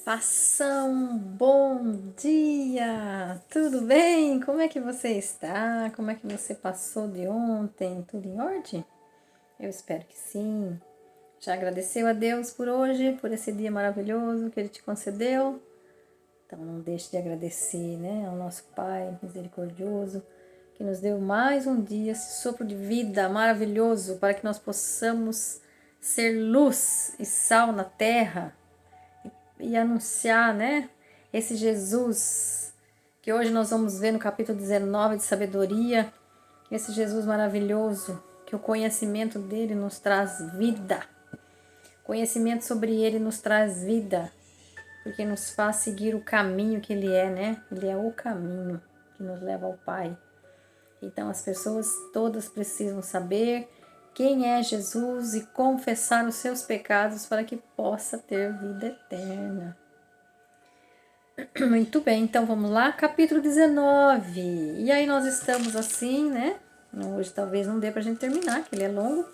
Faça um bom dia! Tudo bem? Como é que você está? Como é que você passou de ontem? Tudo em ordem? Eu espero que sim. Já agradeceu a Deus por hoje, por esse dia maravilhoso que Ele te concedeu? Então não deixe de agradecer, né, ao nosso Pai misericordioso, que nos deu mais um dia, esse sopro de vida maravilhoso, para que nós possamos ser luz e sal na terra e anunciar, né, esse Jesus que hoje nós vamos ver no capítulo 19 de sabedoria, esse Jesus maravilhoso, que o conhecimento dele nos traz vida. Conhecimento sobre ele nos traz vida, porque nos faz seguir o caminho que ele é, né? Ele é o caminho que nos leva ao Pai. Então as pessoas todas precisam saber quem é Jesus e confessar os seus pecados para que possa ter vida eterna. Muito bem, então vamos lá, capítulo 19. E aí nós estamos assim, né? Hoje talvez não dê pra gente terminar, que ele é longo.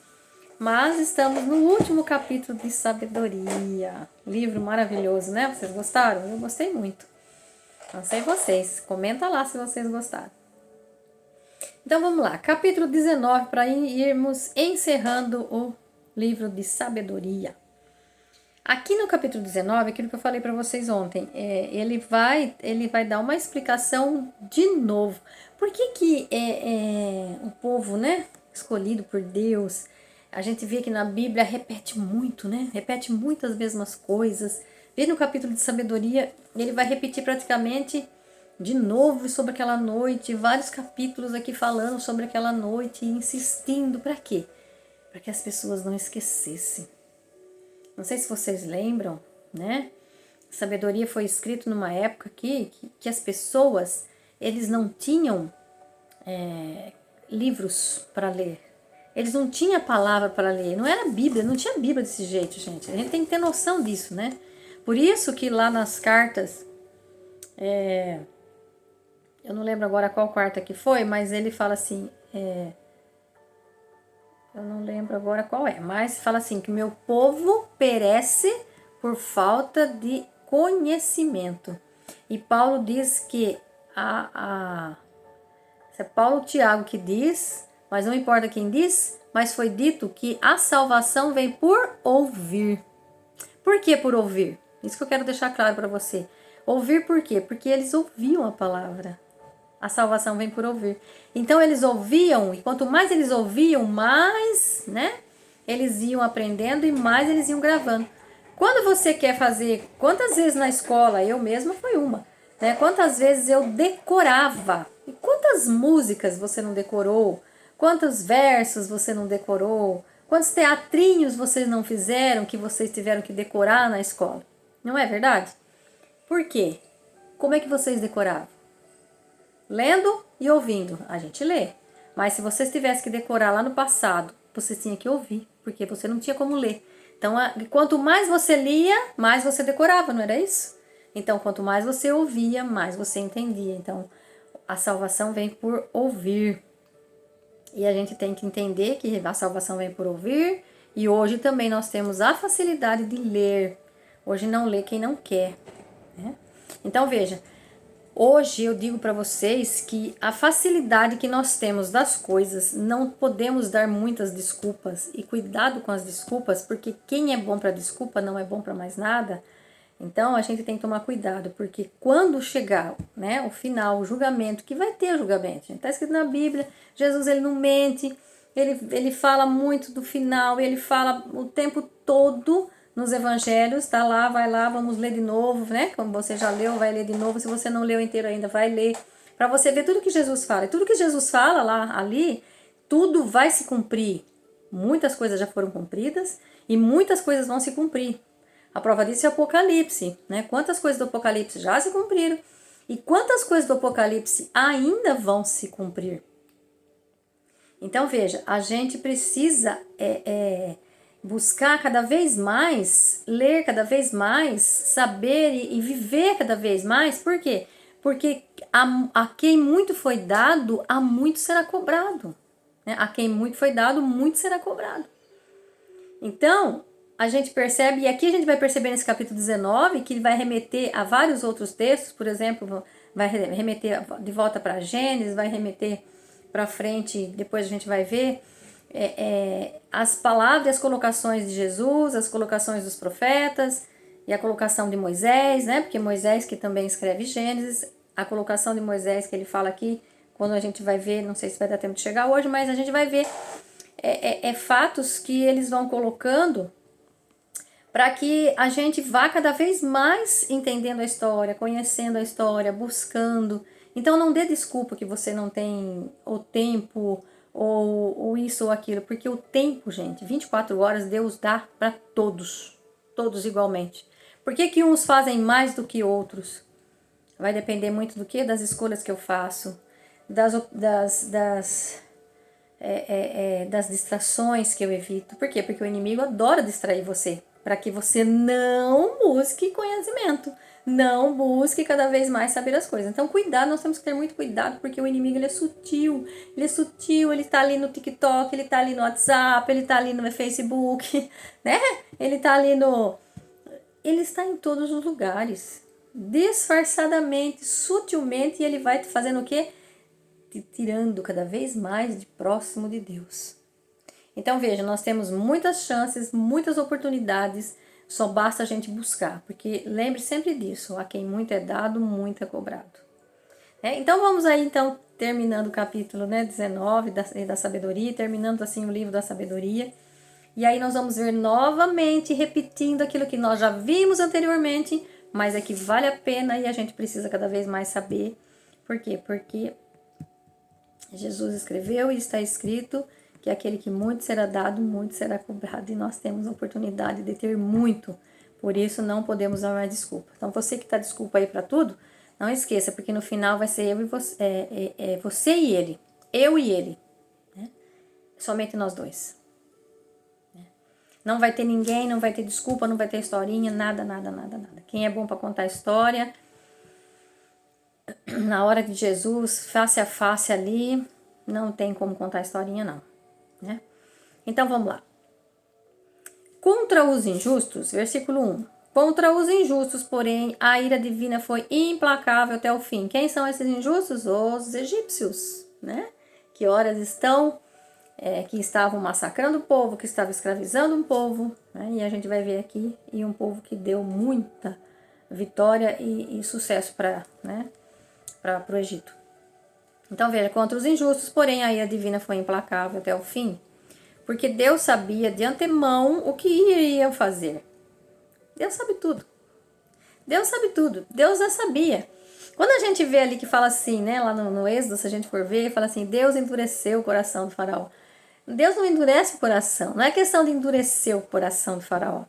Mas estamos no último capítulo de sabedoria. Livro maravilhoso, né? Vocês gostaram? Eu gostei muito. Não sei vocês. Comenta lá se vocês gostaram. Então vamos lá, capítulo 19, para irmos encerrando o livro de sabedoria. Aqui no capítulo 19, aquilo que eu falei para vocês ontem, ele vai dar uma explicação de novo. Por que o povo, né, escolhido por Deus, a gente vê que na Bíblia repete muito, né? Repete muitas mesmas coisas. Vê no capítulo de sabedoria, ele vai repetir praticamente de novo sobre aquela noite, vários capítulos aqui falando sobre aquela noite e insistindo. Para quê? Para que as pessoas não esquecessem. Não sei se vocês lembram, né? Sabedoria foi escrito numa época que as pessoas, eles não tinham livros para ler. Eles não tinham palavra para ler. Não era Bíblia, não tinha Bíblia desse jeito, gente. A gente tem que ter noção disso, né? Por isso que lá nas cartas, eu não lembro agora qual carta que foi, mas ele fala assim, eu não lembro agora qual é, mas fala assim, que meu povo perece por falta de conhecimento. E Paulo diz que é Paulo ou Tiago que diz, mas não importa quem diz, mas foi dito que a salvação vem por ouvir. Por que por ouvir? Isso que eu quero deixar claro para você. Ouvir por quê? Porque eles ouviam a palavra. A salvação vem por ouvir. Então eles ouviam, e quanto mais eles ouviam, mais, né, eles iam aprendendo e mais eles iam gravando. Quando você quer fazer, quantas vezes na escola, eu mesma foi uma, né? Quantas vezes eu decorava? E quantas músicas você não decorou? Quantos versos você não decorou? Quantos teatrinhos vocês não fizeram que vocês tiveram que decorar na escola? Não é verdade? Por quê? Como é que vocês decoravam? Lendo e ouvindo. A gente lê. Mas se vocês tivessem que decorar lá no passado, você tinha que ouvir, porque você não tinha como ler. Então, quanto mais você lia, mais você decorava, não era isso? Então, quanto mais você ouvia, mais você entendia. Então, a salvação vem por ouvir. E a gente tem que entender que a salvação vem por ouvir. E hoje também nós temos a facilidade de ler. Hoje não lê quem não quer, né? Então, veja, hoje eu digo para vocês que a facilidade que nós temos das coisas, não podemos dar muitas desculpas, e cuidado com as desculpas, porque quem é bom para desculpa não é bom para mais nada. Então a gente tem que tomar cuidado, porque quando chegar, né, o final, o julgamento, que vai ter julgamento, está escrito na Bíblia, Jesus ele não mente, ele fala muito do final, ele fala o tempo todo nos evangelhos, tá lá, vai lá, vamos ler de novo, né? Como você já leu, vai ler de novo. Se você não leu inteiro ainda, vai ler, para você ver tudo que Jesus fala. E tudo que Jesus fala lá, ali, tudo vai se cumprir. Muitas coisas já foram cumpridas e muitas coisas vão se cumprir. A prova disso é o Apocalipse, né? Quantas coisas do Apocalipse já se cumpriram e quantas coisas do Apocalipse ainda vão se cumprir. Então, veja, a gente precisa buscar cada vez mais, ler cada vez mais, saber e viver cada vez mais. Por quê? Porque a quem muito foi dado, a muito será cobrado. Né? A quem muito foi dado, muito será cobrado. Então, a gente percebe, e aqui a gente vai perceber nesse capítulo 19, que ele vai remeter a vários outros textos, por exemplo, vai remeter de volta para Gênesis, vai remeter para frente, depois a gente vai ver as palavras e as colocações de Jesus, as colocações dos profetas, e a colocação de Moisés, né? Porque Moisés que também escreve Gênesis, a colocação de Moisés que ele fala aqui, quando a gente vai ver, não sei se vai dar tempo de chegar hoje, mas a gente vai ver fatos que eles vão colocando para que a gente vá cada vez mais entendendo a história, conhecendo a história, buscando. Então não dê desculpa que você não tem o tempo ou isso ou aquilo, porque o tempo, gente, 24 horas Deus dá para todos, todos igualmente. Por que que uns fazem mais do que outros? Vai depender muito do que? Das escolhas que eu faço, das distrações que eu evito. Por quê? Porque o inimigo adora distrair você, para que você não busque conhecimento, não busque cada vez mais saber as coisas. Então, cuidado, nós temos que ter muito cuidado, porque o inimigo ele é sutil, ele tá ali no TikTok, ele tá ali no WhatsApp, ele tá ali no Facebook, né? Ele tá ali ele está em todos os lugares, disfarçadamente, sutilmente, e ele vai fazendo o quê? Te tirando cada vez mais de próximo de Deus. Então veja, nós temos muitas chances, muitas oportunidades, só basta a gente buscar, porque lembre sempre disso, a quem muito é dado, muito é cobrado. Então vamos aí então terminando o capítulo 19 da sabedoria, terminando assim o livro da sabedoria, e aí nós vamos ver novamente, repetindo aquilo que nós já vimos anteriormente, mas é que vale a pena e a gente precisa cada vez mais saber. Por quê? Porque Jesus escreveu e está escrito que aquele que muito será dado, muito será cobrado. E nós temos a oportunidade de ter muito. Por isso não podemos dar mais desculpa. Então você que está desculpa aí para tudo, não esqueça, porque no final vai ser eu e você, você e ele. Eu e ele. Né? Somente nós dois. Não vai ter ninguém, não vai ter desculpa, não vai ter historinha, nada, nada, nada, nada. Quem é bom para contar história, na hora de Jesus, face a face ali, não tem como contar historinha não, né? Então vamos lá. Contra os injustos, versículo 1. Contra os injustos, porém, a ira divina foi implacável até o fim. Quem são esses injustos? Os egípcios, né? Que horas que estavam massacrando o povo, que estavam escravizando um povo, né? E a gente vai ver aqui, e um povo que deu muita vitória e sucesso para o Egito. Então veja, contra os injustos, porém a ira divina foi implacável até o fim, porque Deus sabia de antemão o que iriam fazer. Deus sabe tudo. Deus sabe tudo. Deus já sabia. Quando a gente vê ali que fala assim, né, lá no Êxodo, se a gente for ver, fala assim, Deus endureceu o coração do faraó. Deus não endurece o coração, não é questão de endurecer o coração do faraó.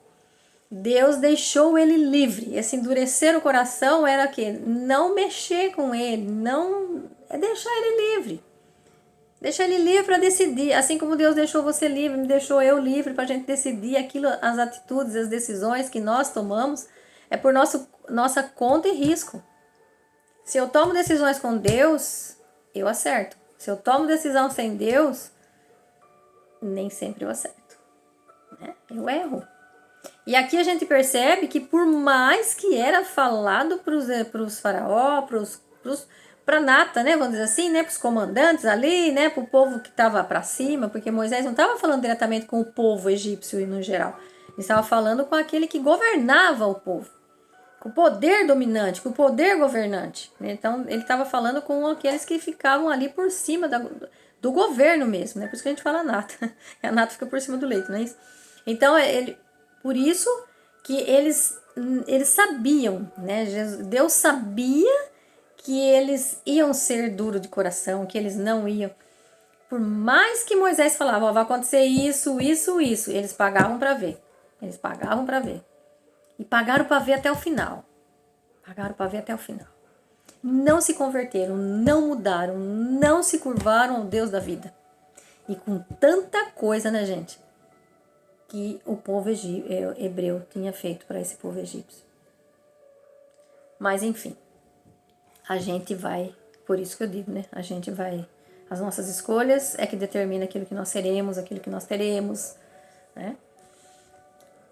Deus deixou ele livre. Esse endurecer o coração era o quê? Não mexer com ele, não é deixar ele livre. Deixar ele livre para decidir. Assim como Deus deixou você livre, me deixou eu livre para a gente decidir aquilo, as atitudes, as decisões que nós tomamos, é por nossa conta e risco. Se eu tomo decisões com Deus, eu acerto. Se eu tomo decisão sem Deus, nem sempre eu acerto. Né? Eu erro. E aqui a gente percebe que por mais que era falado para os faraó, para Nata, né, vamos dizer assim, né, para os comandantes ali, né, para o povo que estava para cima, porque Moisés não estava falando diretamente com o povo egípcio no geral, ele estava falando com aquele que governava o povo, com o poder dominante, com o poder governante. Então ele estava falando com aqueles que ficavam ali por cima do governo mesmo, né, por isso que a gente fala Nata, a Nata fica por cima do leito, não é isso? Então por isso que eles sabiam, né? Deus sabia que eles iam ser duros de coração, que eles não iam. Por mais que Moisés falava, ó, vai acontecer isso, isso, isso, eles pagavam para ver. Eles pagavam para ver. E pagaram para ver até o final. Pagaram para ver até o final. Não se converteram, não mudaram, não se curvaram ao Deus da vida. E com tanta coisa, né, gente? Que o povo hebreu tinha feito para esse povo egípcio. Mas enfim, a gente vai, por isso que eu digo, né? A gente vai, as nossas escolhas é que determina aquilo que nós seremos, aquilo que nós teremos, né?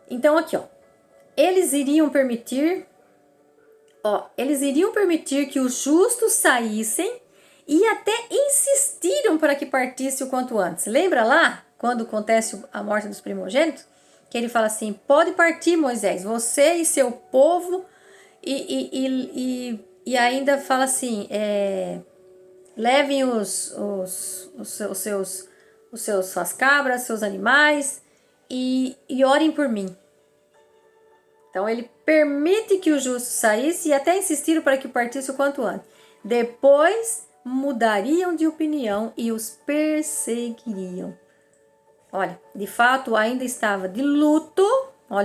Então aqui, ó, eles iriam permitir que os justos saíssem e até insistiram para que partisse o quanto antes. Lembra lá, quando acontece a morte dos primogênitos? Que ele fala assim, pode partir, Moisés, você e seu povo, e ainda fala assim, levem suas cabras, seus animais, e orem por mim. Então ele permite que o justo saísse e até insistiram para que partisse o quanto antes. Depois mudariam de opinião e os perseguiriam. Olha, de fato ainda estava de luto,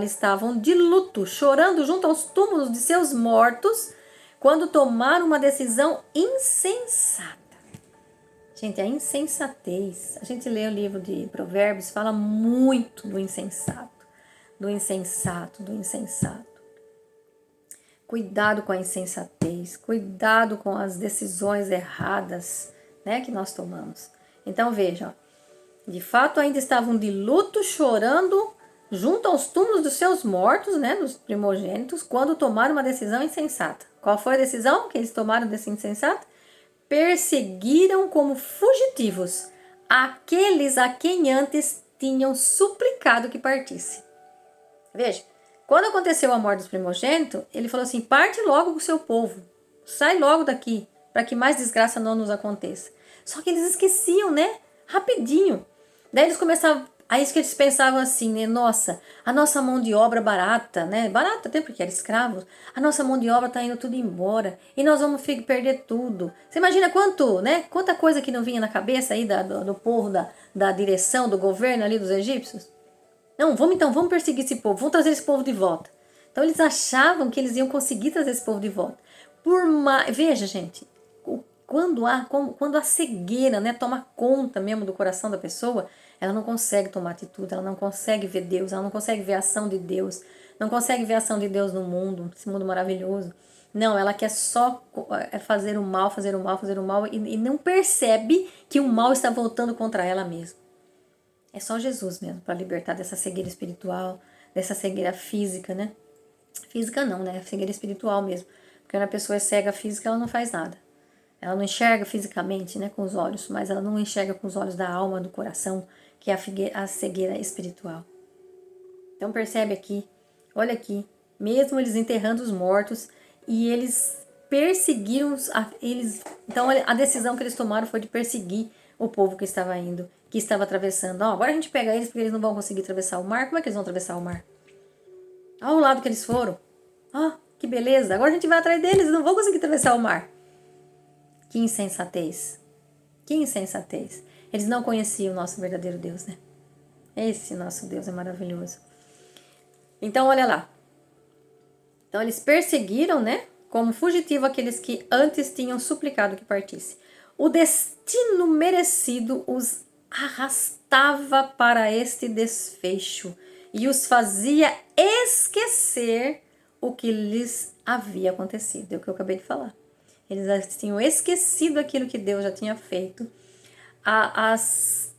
estavam de luto, chorando junto aos túmulos de seus mortos, quando tomaram uma decisão insensata. Gente, a insensatez, a gente lê o livro de Provérbios, fala muito do insensato. Cuidado com a insensatez, cuidado com as decisões erradas, né, que nós tomamos. Então veja, de fato ainda estavam de luto, chorando junto aos túmulos dos seus mortos, né, dos primogênitos, quando tomaram uma decisão insensata. Qual foi a decisão que eles tomaram desse insensato? Perseguiram como fugitivos aqueles a quem antes tinham suplicado que partisse. Veja, quando aconteceu a morte dos primogênitos, ele falou assim, parte logo com o seu povo, sai logo daqui, para que mais desgraça não nos aconteça. Só que eles esqueciam, né? Rapidinho. Daí eles começavam, aí isso que eles pensavam assim, né? Nossa, a nossa mão de obra barata, né? Barata até porque eram escravos. A nossa mão de obra tá indo tudo embora e nós vamos perder tudo. Você imagina quanta coisa que não vinha na cabeça aí do povo, da direção, do governo ali dos egípcios? Não, vamos perseguir esse povo, vamos trazer esse povo de volta. Então eles achavam que eles iam conseguir trazer esse povo de volta. Veja, gente, quando a cegueira, né, toma conta mesmo do coração da pessoa, ela não consegue tomar atitude, ela não consegue ver Deus, ela não consegue ver a ação de Deus, não consegue ver a ação de Deus no mundo, esse mundo maravilhoso. Não, ela quer só fazer o mal e não percebe que o mal está voltando contra ela mesma. É só Jesus mesmo para libertar dessa cegueira espiritual, dessa cegueira física, né? Física não, né? Cegueira espiritual mesmo. Porque quando a pessoa é cega física, ela não faz nada. Ela não enxerga fisicamente, né, com os olhos, mas ela não enxerga com os olhos da alma, do coração, que é a cegueira espiritual. Então percebe aqui, olha aqui, mesmo eles enterrando os mortos, e eles perseguiram então a decisão que eles tomaram foi de perseguir o povo que estava indo, que estava atravessando. Agora a gente pega eles porque eles não vão conseguir atravessar o mar. Como é que eles vão atravessar o mar? Olha o lado que eles foram. Que beleza. Agora a gente vai atrás deles, eles não vão conseguir atravessar o mar. Que insensatez. Que insensatez. Eles não conheciam o nosso verdadeiro Deus, né? Esse nosso Deus é maravilhoso. Então, olha lá. Então, eles perseguiram, né? Como fugitivo aqueles que antes tinham suplicado que partisse. O destino merecido os arrastava para este desfecho e os fazia esquecer o que lhes havia acontecido. É o que eu acabei de falar. Eles tinham esquecido aquilo que Deus já tinha feito.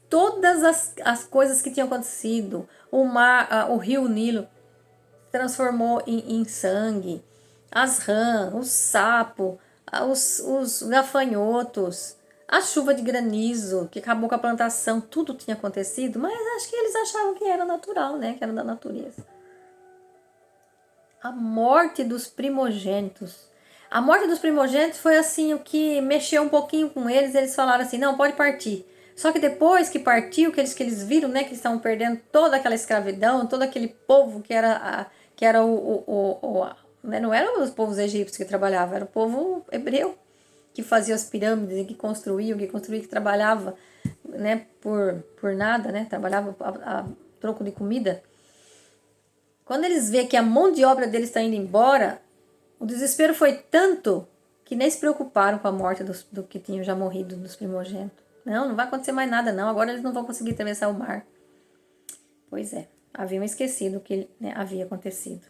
Todas as coisas que tinham acontecido. O mar, o rio Nilo se transformou em sangue. As rãs, o sapo, os gafanhotos, a chuva de granizo que acabou com a plantação, tudo tinha acontecido, mas acho que eles achavam que era natural, né? Que era da natureza. A morte dos primogênitos. A morte dos primogênitos foi assim, o que mexeu um pouquinho com eles, eles falaram assim, não, pode partir. Só que depois que partiu, que eles viram, né, que eles estavam perdendo toda aquela escravidão, todo aquele povo que era né, não eram os povos egípcios que trabalhavam, era o povo hebreu que fazia as pirâmides, que construía, que trabalhava, né, por nada, né, trabalhava a troco de comida. Quando eles veem que a mão de obra deles está indo embora, o desespero foi tanto que nem se preocuparam com a morte do que tinham já morrido, dos primogênitos. Não vai acontecer mais nada não, agora eles não vão conseguir atravessar o mar. Pois é, haviam esquecido o que, né, havia acontecido.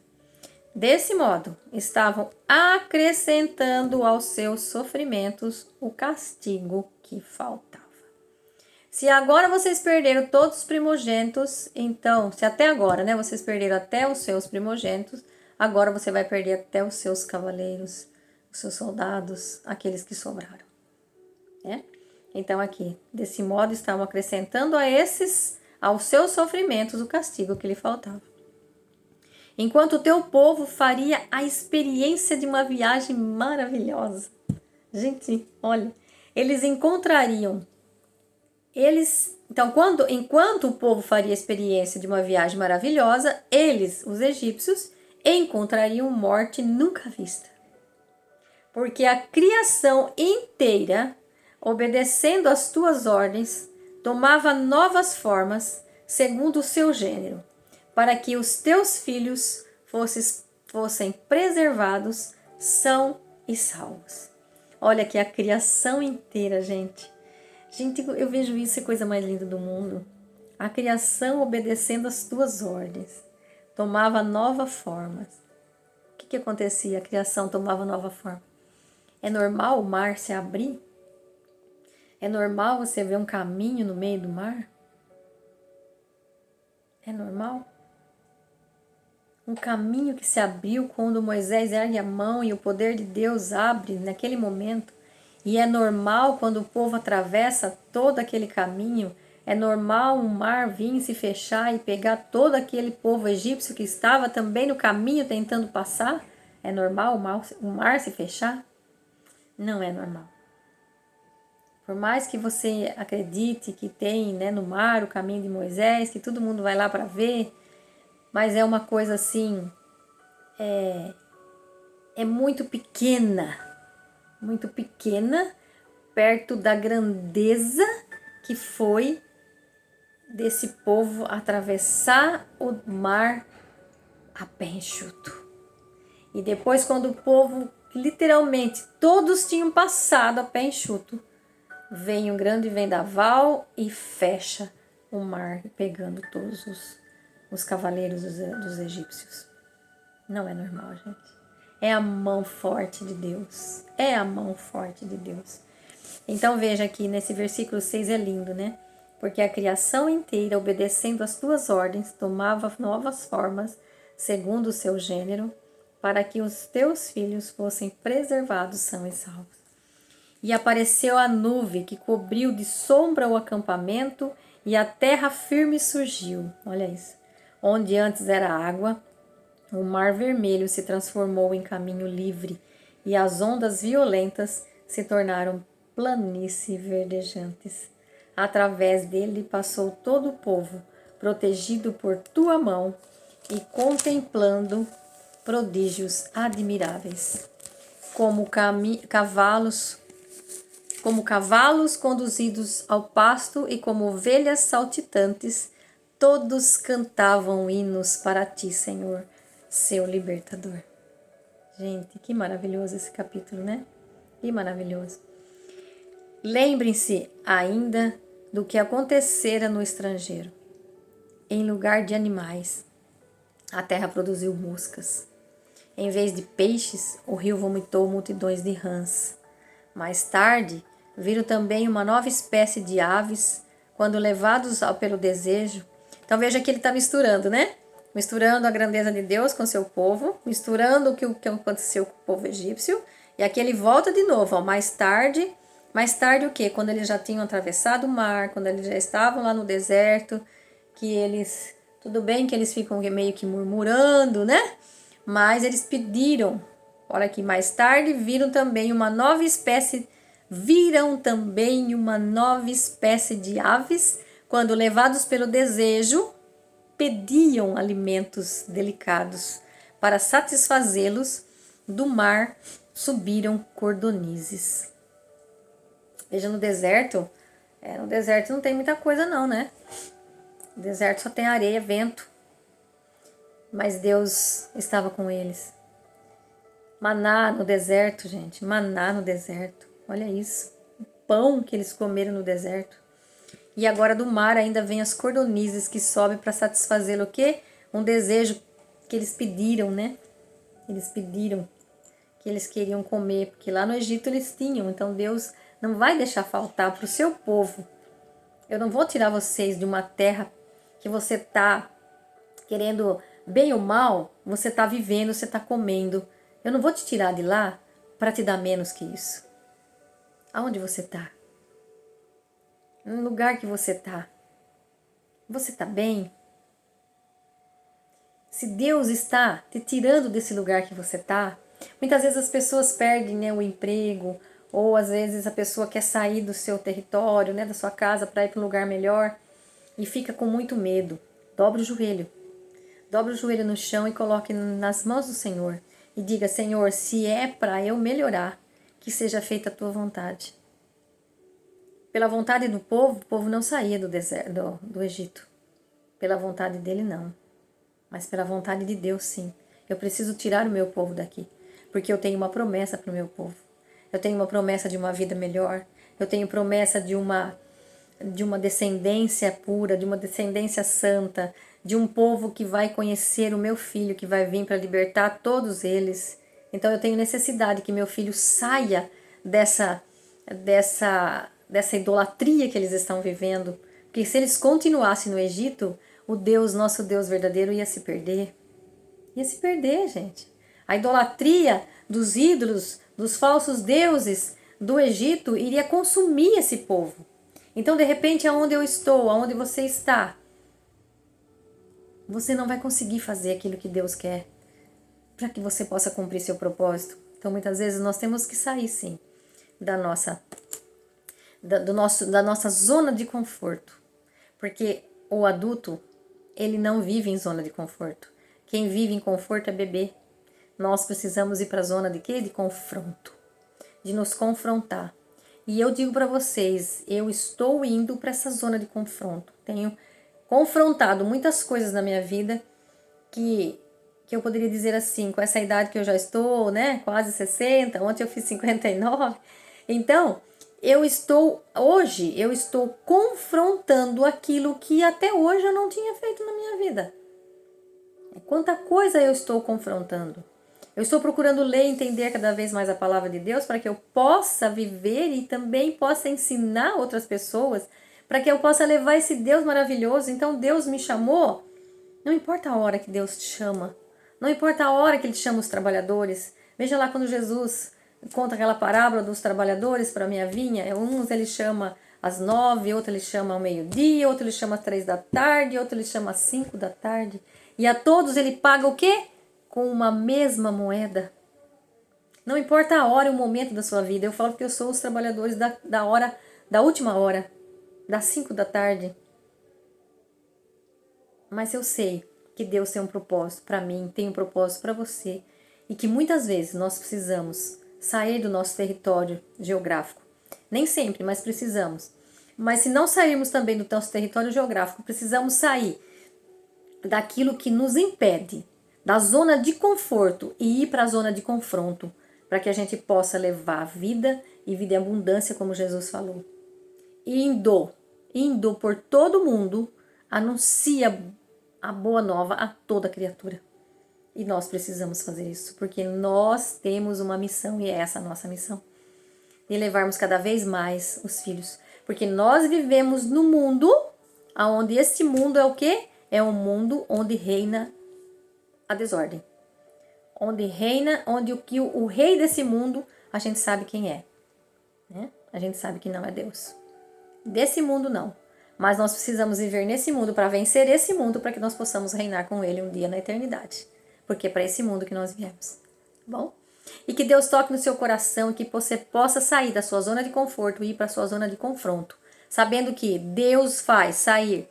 Desse modo, estavam acrescentando aos seus sofrimentos o castigo que faltava. Se agora vocês perderam todos os primogênitos, então, se até agora, né, vocês perderam até os seus primogênitos, agora você vai perder até os seus cavaleiros, os seus soldados, aqueles que sobraram, né? Então aqui, desse modo, estavam acrescentando aos seus sofrimentos, o castigo que lhe faltava. Enquanto o teu povo faria a experiência de uma viagem maravilhosa. Gente, olha, eles encontrariam então, enquanto o povo faria a experiência de uma viagem maravilhosa, eles, os egípcios, encontrariam morte nunca vista. Porque a criação inteira, obedecendo às tuas ordens, tomava novas formas segundo o seu gênero, para que os teus filhos fossem preservados, são e salvos. Olha aqui a criação inteira, gente. Gente, eu vejo isso, é a coisa mais linda do mundo. A criação obedecendo às tuas ordens. Tomava nova forma. O que acontecia? A criação tomava nova forma. É normal o mar se abrir? É normal você ver um caminho no meio do mar? É normal? Um caminho que se abriu quando Moisés ergue a mão e o poder de Deus abre naquele momento. E é normal quando o povo atravessa todo aquele caminho, é normal um mar vir se fechar e pegar todo aquele povo egípcio que estava também no caminho tentando passar? É normal o mar se fechar? Não é normal. Por mais que você acredite que tem, né, no mar o caminho de Moisés, que todo mundo vai lá para ver, mas é uma coisa assim, é muito pequena perto da grandeza que foi desse povo atravessar o mar a pé enxuto. E depois, quando o povo, literalmente, todos tinham passado a pé enxuto, vem um grande vendaval e fecha o mar, pegando todos os cavaleiros dos egípcios. Não é normal, gente. É a mão forte de Deus. É a mão forte de Deus. Então veja aqui nesse versículo 6 é lindo, né? Porque a criação inteira, obedecendo às tuas ordens, tomava novas formas, segundo o seu gênero, para que os teus filhos fossem preservados são e salvos. E apareceu a nuvem que cobriu de sombra o acampamento, e a terra firme surgiu. Olha isso. Onde antes era água, o mar vermelho se transformou em caminho livre, e as ondas violentas se tornaram planícies verdejantes. Através dele passou todo o povo, protegido por tua mão e contemplando prodígios admiráveis. Como cavalos conduzidos ao pasto e como ovelhas saltitantes, todos cantavam hinos para ti, Senhor, seu libertador. Gente, que maravilhoso esse capítulo, né? Que maravilhoso. Lembrem-se ainda do que acontecera no estrangeiro. Em lugar de animais, a terra produziu moscas. Em vez de peixes, o rio vomitou multidões de rãs. Mais tarde, viram também uma nova espécie de aves, quando levados pelo desejo. Então veja que ele está misturando, né? Misturando a grandeza de Deus com seu povo, misturando o que aconteceu com o povo egípcio. E aqui ele volta de novo, ó, mais tarde o quê? Quando eles já tinham atravessado o mar, quando eles já estavam lá no deserto, que eles, tudo bem que eles ficam meio que murmurando, né? Mas eles pediram, olha aqui, mais tarde viram também uma nova espécie de aves, quando levados pelo desejo, pediam alimentos delicados. Para satisfazê-los, do mar subiram cordonizes. Veja, no deserto não tem muita coisa não, né? No deserto só tem areia, vento. Mas Deus estava com eles. Maná no deserto, gente. Maná no deserto. Olha isso. O pão que eles comeram no deserto. E agora do mar ainda vem as cordonizes que sobem para satisfazer o quê? Um desejo que eles pediram, né? Eles pediram que eles queriam comer. Porque lá no Egito eles tinham. Então Deus não vai deixar faltar para o seu povo Eu não vou tirar vocês de uma terra que você está querendo, bem ou mal, você está vivendo, você está comendo. Eu não vou te tirar de lá para te dar menos que isso. Aonde você está? No lugar que você está. Você está bem? Se Deus está te tirando desse lugar que você está, muitas vezes as pessoas perdem, né, o emprego, ou às vezes a pessoa quer sair do seu território, né, da sua casa para ir para um lugar melhor e fica com muito medo. Dobre o joelho. Dobre o joelho no chão e coloque nas mãos do Senhor. E diga, Senhor, se é para eu melhorar, que seja feita a tua vontade. Pela vontade do povo, o povo não saía do deserto, do Egito. Pela vontade dele, não. Mas pela vontade de Deus, sim. Eu preciso tirar o meu povo daqui. Porque eu tenho uma promessa para o meu povo. Eu tenho uma promessa de uma vida melhor. Eu tenho promessa de uma descendência pura, de uma descendência santa, de um povo que vai conhecer o meu filho, que vai vir para libertar todos eles. Então eu tenho necessidade que meu filho saia dessa idolatria que eles estão vivendo. Porque se eles continuassem no Egito, o Deus, nosso Deus verdadeiro, ia se perder. Ia se perder, gente. A idolatria dos ídolos, dos falsos deuses do Egito iria consumir esse povo. Então, de repente, aonde eu estou, aonde você está, você não vai conseguir fazer aquilo que Deus quer para que você possa cumprir seu propósito. Então, muitas vezes nós temos que sair, sim, da nossa zona de conforto, porque o adulto, ele não vive em zona de conforto. Quem vive em conforto é bebê. Nós precisamos ir para a zona de quê? De confronto, de nos confrontar. E eu digo para vocês, eu estou indo para essa zona de confronto. Tenho confrontado muitas coisas na minha vida que eu poderia dizer assim, com essa idade que eu já estou, né, quase 60, ontem eu fiz 59. Então, hoje eu estou confrontando aquilo que até hoje eu não tinha feito na minha vida. Quanta coisa eu estou confrontando. Eu estou procurando ler e entender cada vez mais a palavra de Deus para que eu possa viver e também possa ensinar outras pessoas, para que eu possa levar esse Deus maravilhoso. Então Deus me chamou, não importa a hora que Deus te chama, não importa a hora que Ele chama os trabalhadores. Veja lá quando Jesus conta aquela parábola dos trabalhadores para a minha vinha, uns Ele chama às 9, outro Ele chama ao meio-dia, outro Ele chama às 3 da tarde, outro Ele chama às 5 da tarde. E a todos Ele paga o quê? Com uma mesma moeda. Não importa a hora e o momento da sua vida. Eu falo que eu sou os trabalhadores da última hora, das 5 da tarde. Mas eu sei que Deus tem um propósito para mim, tem um propósito para você. E que muitas vezes nós precisamos sair do nosso território geográfico. Nem sempre, mas precisamos. Mas se não sairmos também do nosso território geográfico, precisamos sair daquilo que nos impede, da zona de conforto e ir para a zona de confronto, para que a gente possa levar vida e vida em abundância, como Jesus falou. Indo por todo mundo, anuncia a boa nova a toda criatura. E nós precisamos fazer isso, porque nós temos uma missão e é essa a nossa missão. De levarmos cada vez mais os filhos. Porque nós vivemos no mundo, onde este mundo é o quê? É um mundo onde reina a desordem. Onde o rei desse mundo, a gente sabe quem é. Né? A gente sabe que não é Deus. Desse mundo não. Mas nós precisamos viver nesse mundo para vencer esse mundo, para que nós possamos reinar com ele um dia na eternidade. Porque é para esse mundo que nós viemos. Tá bom? E que Deus toque no seu coração e que você possa sair da sua zona de conforto e ir para a sua zona de confronto. Sabendo que Deus faz sair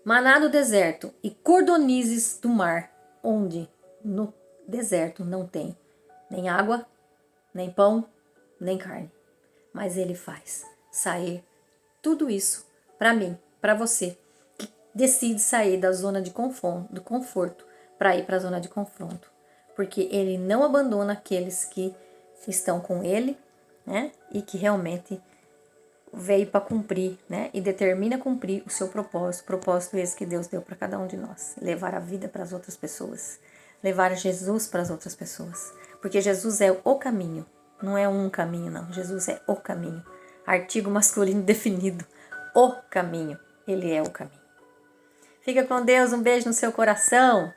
maná do deserto e cordonizes do mar, onde no deserto não tem nem água, nem pão, nem carne. Mas Ele faz sair tudo isso para mim, para você, que decide sair da zona de conforto para ir para a zona de confronto. Porque Ele não abandona aqueles que estão com Ele, né? E que realmente veio para cumprir, né? E determina cumprir o seu propósito esse que Deus deu para cada um de nós, levar a vida para as outras pessoas, levar Jesus para as outras pessoas, porque Jesus é o caminho, não é um caminho não, Jesus é o caminho, artigo masculino definido, o caminho. Ele é o caminho. Fica com Deus, um beijo no seu coração.